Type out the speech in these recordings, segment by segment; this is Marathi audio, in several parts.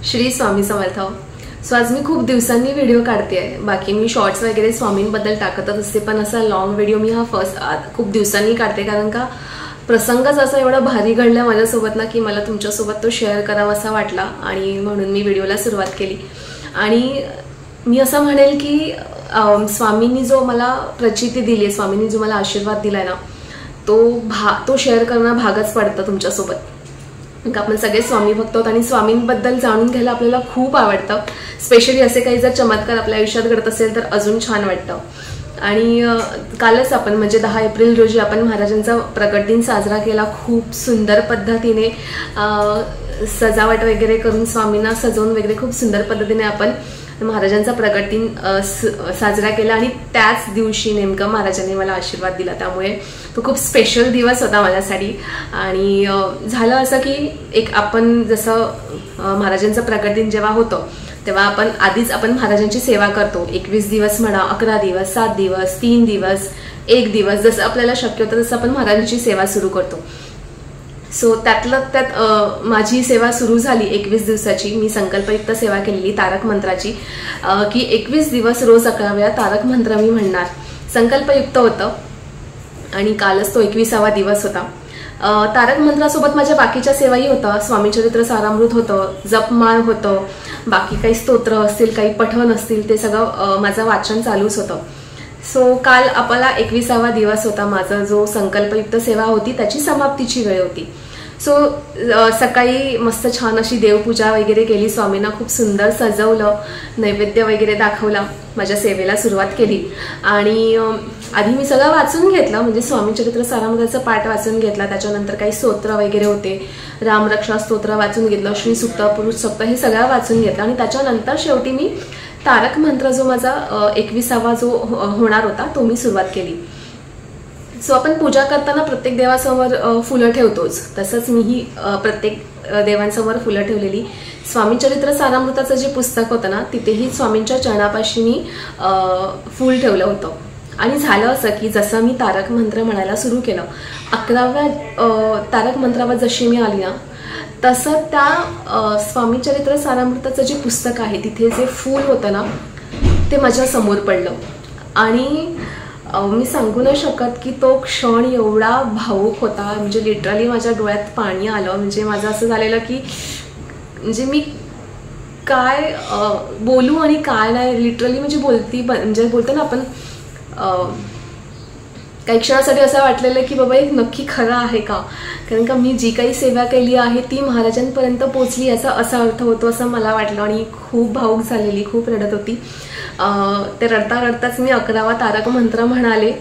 श्री स्वामी समर्थ। सो आज मी खूप दिवसांनी व्हिडिओ काढते आहे। बाकी मी शॉर्ट्स वगैरे स्वामींबद्दल टाकतच असते, पण असा लॉंग व्हिडिओ मी हा खूप दिवसांनी काढते, कारण का प्रसंगच असा एवढा भारी घडला माझ्यासोबत ना की मला तुमच्यासोबत तो शेअर करावा असा वाटला आणि म्हणून मी व्हिडिओला सुरुवात केली। आणि मी असं म्हणेल की स्वामींनी जो मला प्रचिती दिली आहे, स्वामींनी जो मला आशीर्वाद दिलाय ना, तो शेअर करणं भागच पडतं तुमच्यासोबत। आपण सगळे स्वामी भक्त आहोत आणि स्वामींबद्दल जाणून घ्यायला आपल्याला खूप आवडतं। स्पेशली असे काही जर चमत्कार आपल्या आयुष्यात घडत असेल तर अजून छान वाटतं। आणि कालच आपण म्हणजे 10 एप्रिल रोजी आपण महाराजांचा प्रकट दिन साजरा केला। खूप सुंदर पद्धतीने सजावट वगैरे करून स्वामींना सजवून वगैरे खूप सुंदर पद्धतीने आपण महाराजांचा प्रकट दिन साजरा केला आणि त्याच दिवशी नेमकं महाराजांनी मला आशीर्वाद दिला। त्यामुळे तो खूप स्पेशल दिवस होता माझ्यासाठी। आणि झालं असं की एक आपण जसं महाराजांचा प्रकट दिन जेव्हा होतो तेव्हा आपण महाराजांची सेवा करतो। 21 दिवस म्हणा, 11 दिवस, 7 दिवस, 3 दिवस, 1 दिवस, जसं आपल्याला शक्य होतं तसं आपण महाराजांची सेवा सुरू करतो। सो त्यात माझी सेवा सुरू झाली 21 दिवसाची। मी संकल्पयुक्त सेवा केलेली तारक मंत्राची, की 21 दिवस रोज 11 वेळा तारक मंत्र मी म्हणणार। संकल्पयुक्त होतं आणि कालच तो 21वा दिवस होता। तारक मंत्रासोबत माझ्या बाकीच्या सेवाही होता। स्वामीचरित्र सारामृत होतं, जपमाळ होतं, बाकी काही स्तोत्र असतील, काही पठण असतील, ते सगळं माझं वाचन चालूच होतं। सो काल आपला 21वा दिवस होता। माझा जो संकल्पयुक्त सेवा होती त्याची समाप्तीची वेळ होती। सो सकाळी मस्त छान अशी देवपूजा वगैरे केली, स्वामींना खूप सुंदर सजवलं, नैवेद्य वगैरे दाखवला, माझ्या सेवेला सुरुवात केली। आणि आधी मी सगळं वाचून घेतलं, म्हणजे स्वामीचरित्र सारामृताचा पाठ वाचून घेतला, त्याच्यानंतर काही स्तोत्र वगैरे होते, रामरक्षा स्तोत्र वाचून घेतलं, श्री सुक्त, पुरुष सुक्त, हे सगळं वाचून घेतलं। आणि त्याच्यानंतर शेवटी मी तारक मंत्र जो माझा 21वा जो होणार होता तो मी सुरुवात केली। सो आपण पूजा करताना प्रत्येक देवासमोर फुलं ठेवतोच, तसंच मीही प्रत्येक देवांसमोर फुलं ठेवलेली। स्वामीचरित्र सारामृताचं जे पुस्तक होतं ना, तिथेही स्वामींच्या चरणापाशी मी फूल ठेवलं होतं। आणि झालं असं की जसं मी तारक मंत्र म्हणायला सुरू केलं, 11व्या तारक मंत्रावर जशी मी आली ना, तसं त्या स्वामीचरित्र सारामृताचं जे पुस्तक आहे तिथे जे फूल होतं ना ते माझ्या समोर पडलं। आणि मी सांगू नाही शकत की तो क्षण एवढा भावूक होता, म्हणजे लिटरली माझ्या डोळ्यात पाणी आलं। म्हणजे माझं असं झालेलं की म्हणजे मी काय बोलू आणि काय नाही, लिटरली म्हणजे बोलतो ना आपण, काही क्षणासाठी असं वाटलेलं की बाबा एक नक्की खरं आहे का, कारण का मी जी काही सेवा केली आहे ती महाराजांपर्यंत पोचली याचा असा अर्थ होतो असं मला वाटलं। आणि खूप भावूक झालेली, खूप रडत होती। ते रडता रडताच मी 11वा तारक मंत्र म्हणाले,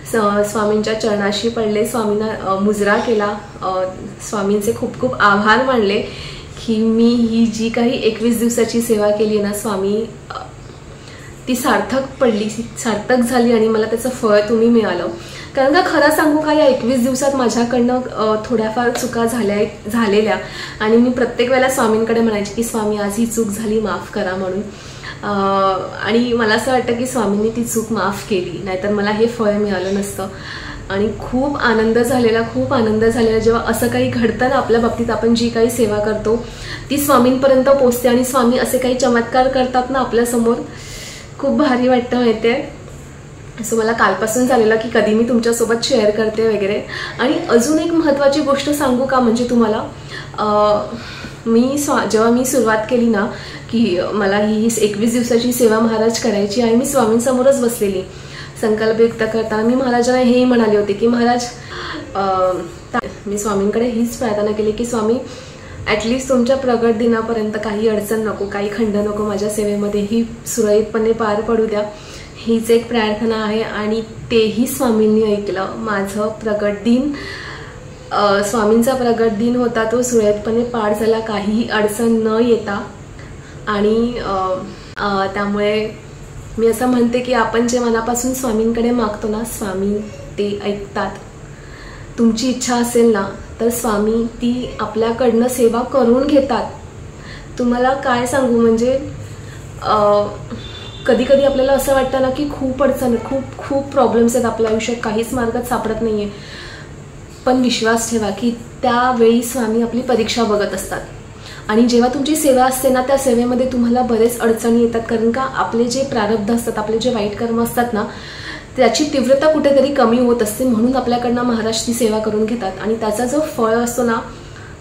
स्वामींच्या चरणाशी पडले, स्वामींना मुजरा केला, स्वामींचे खूप खूप आभार मानले की मी ही जी काही 21 दिवसाची सेवा केली ना स्वामी, ती सार्थक झाली आणि मला त्याचं फळ तुम्ही मिळालं। कारण का खरं सांगू का, या 21 दिवसात माझ्याकडनं थोड्याफार चुका झालेल्या आणि मी प्रत्येक वेळेला स्वामींकडे म्हणायची की स्वामी आज ही चूक झाली, माफ करा म्हणून। आणि मला असं वाटतं की स्वामींनी ती चूक माफ केली, नाहीतर मला हे फळ मिळालं नसतं। आणि खूप आनंद झालेला जेव्हा असं काही घडतं ना आपल्या बाबतीत, आपण जी काही सेवा करतो ती स्वामींपर्यंत पोचते आणि स्वामी असे काही चमत्कार करतात ना आपल्यासमोर, खूप भारी वाटतं माहितीये। असं मला कालपासून झालेलं की कधी मी तुमच्यासोबत शेअर करते वगैरे। आणि अजून एक महत्त्वाची गोष्ट सांगू का, म्हणजे तुम्हाला जेव्हा मी सुरुवात केली ना की मला ही 21 दिवसाची सेवा महाराज करायची आणि मी स्वामींसमोरच बसलेली संकल्प व्यक्त करताना, मी महाराजांना हेही म्हणाले होते की महाराज, मी स्वामींकडे हीच प्रार्थना केली की स्वामी ॲटलिस्ट तुमच्या प्रगट दिनापर्यंत काही अडचण नको, काही खंड नको, माझ्या सेवेमध्ये ही सुरळीतपणे पार पडू द्या, हीच एक प्रार्थना आहे। आणि तेही स्वामींनी ऐकलं। माझं प्रगट दिन, स्वामींचा प्रगट दिन होता, तो सुरळीतपणे पार झाला, काहीही अडचण न येता। आणि त्यामुळे मी असं म्हणते की आपण जे मनापासून स्वामींकडे मागतो ना, स्वामी ते ऐकतात। तुमची इच्छा असेल ना तर स्वामी ती आपल्याकडनं सेवा करून घेतात। तुम्हाला काय सांगू, म्हणजे कधी कधी आपल्याला असं वाटतं ना की खूप अडचण, खूप प्रॉब्लेम्स आहेत आपल्या आयुष्यात, काहीच मार्गच सापडत नाहीये, पण विश्वास ठेवा की त्यावेळी स्वामी आपली परीक्षा बघत असतात। आणि जेव्हा तुमची सेवा असते ना, त्या सेवेमध्ये तुम्हाला बरेच अडचणी येतात, कारण का आपले जे प्रारब्ध असतात, आपले जे वाईट कर्म असतात ना, त्याची तीव्रता कुठेतरी कमी होत असते, म्हणून आपल्याकडनं महाराज ती सेवा करून घेतात आणि त्याचा जो फळ असतो ना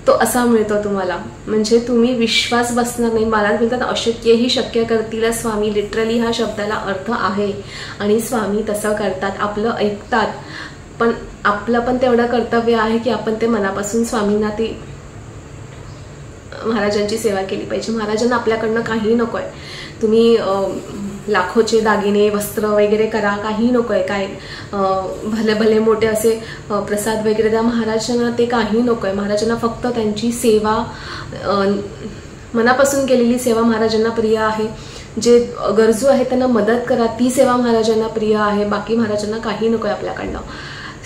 तो असा मिळतो तुम्हाला, म्हणजे तुम्ही विश्वास बसणार नाही. महाराज बोलतात अशक्यही शक्य करतील स्वामी, लिटरली हा शब्दाला अर्थ आहे आणि स्वामी तसं करतात, आपलं ऐकतात. पण आपलं पण तेवढं कर्तव्य आहे की आपण ते मनापासून स्वामींना ती महाराजांची सेवा केली पाहिजे. महाराजांना आपल्याकडनं काही नको आहे, तुम्ही लाखोचे दागिने वस्त्र वगैरे करा, काही नको आहे. काय भले भले मोठे असे प्रसाद वगैरे द्या, महाराजांना ते काही नको आहे. महाराजांना फक्त त्यांची सेवा, मनापासून केलेली सेवा महाराजांना प्रिय आहे. जे गरजू आहे त्यांना मदत करा, ती सेवा महाराजांना प्रिय आहे. बाकी महाराजांना काही नको आहे आपल्याकडनं.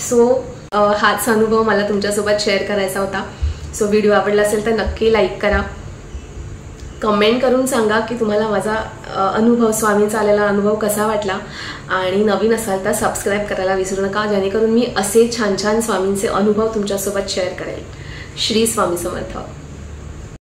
सो हाच अनुभव मला तुमच्यासोबत शेअर करायचा होता. सो व्हिडिओ आवडला असेल तर नक्की लाईक करा, कमेंट करून सांगा की तुम्हाला माझा अनुभव, स्वामींचा आलेला अनुभव कसा वाटला. आणि नवीन असाल तर सबस्क्राईब करायला विसरू नका, जेणेकरून मी असे छान छान स्वामींचे अनुभव तुमच्यासोबत शेअर करेल. श्री स्वामी समर्थ.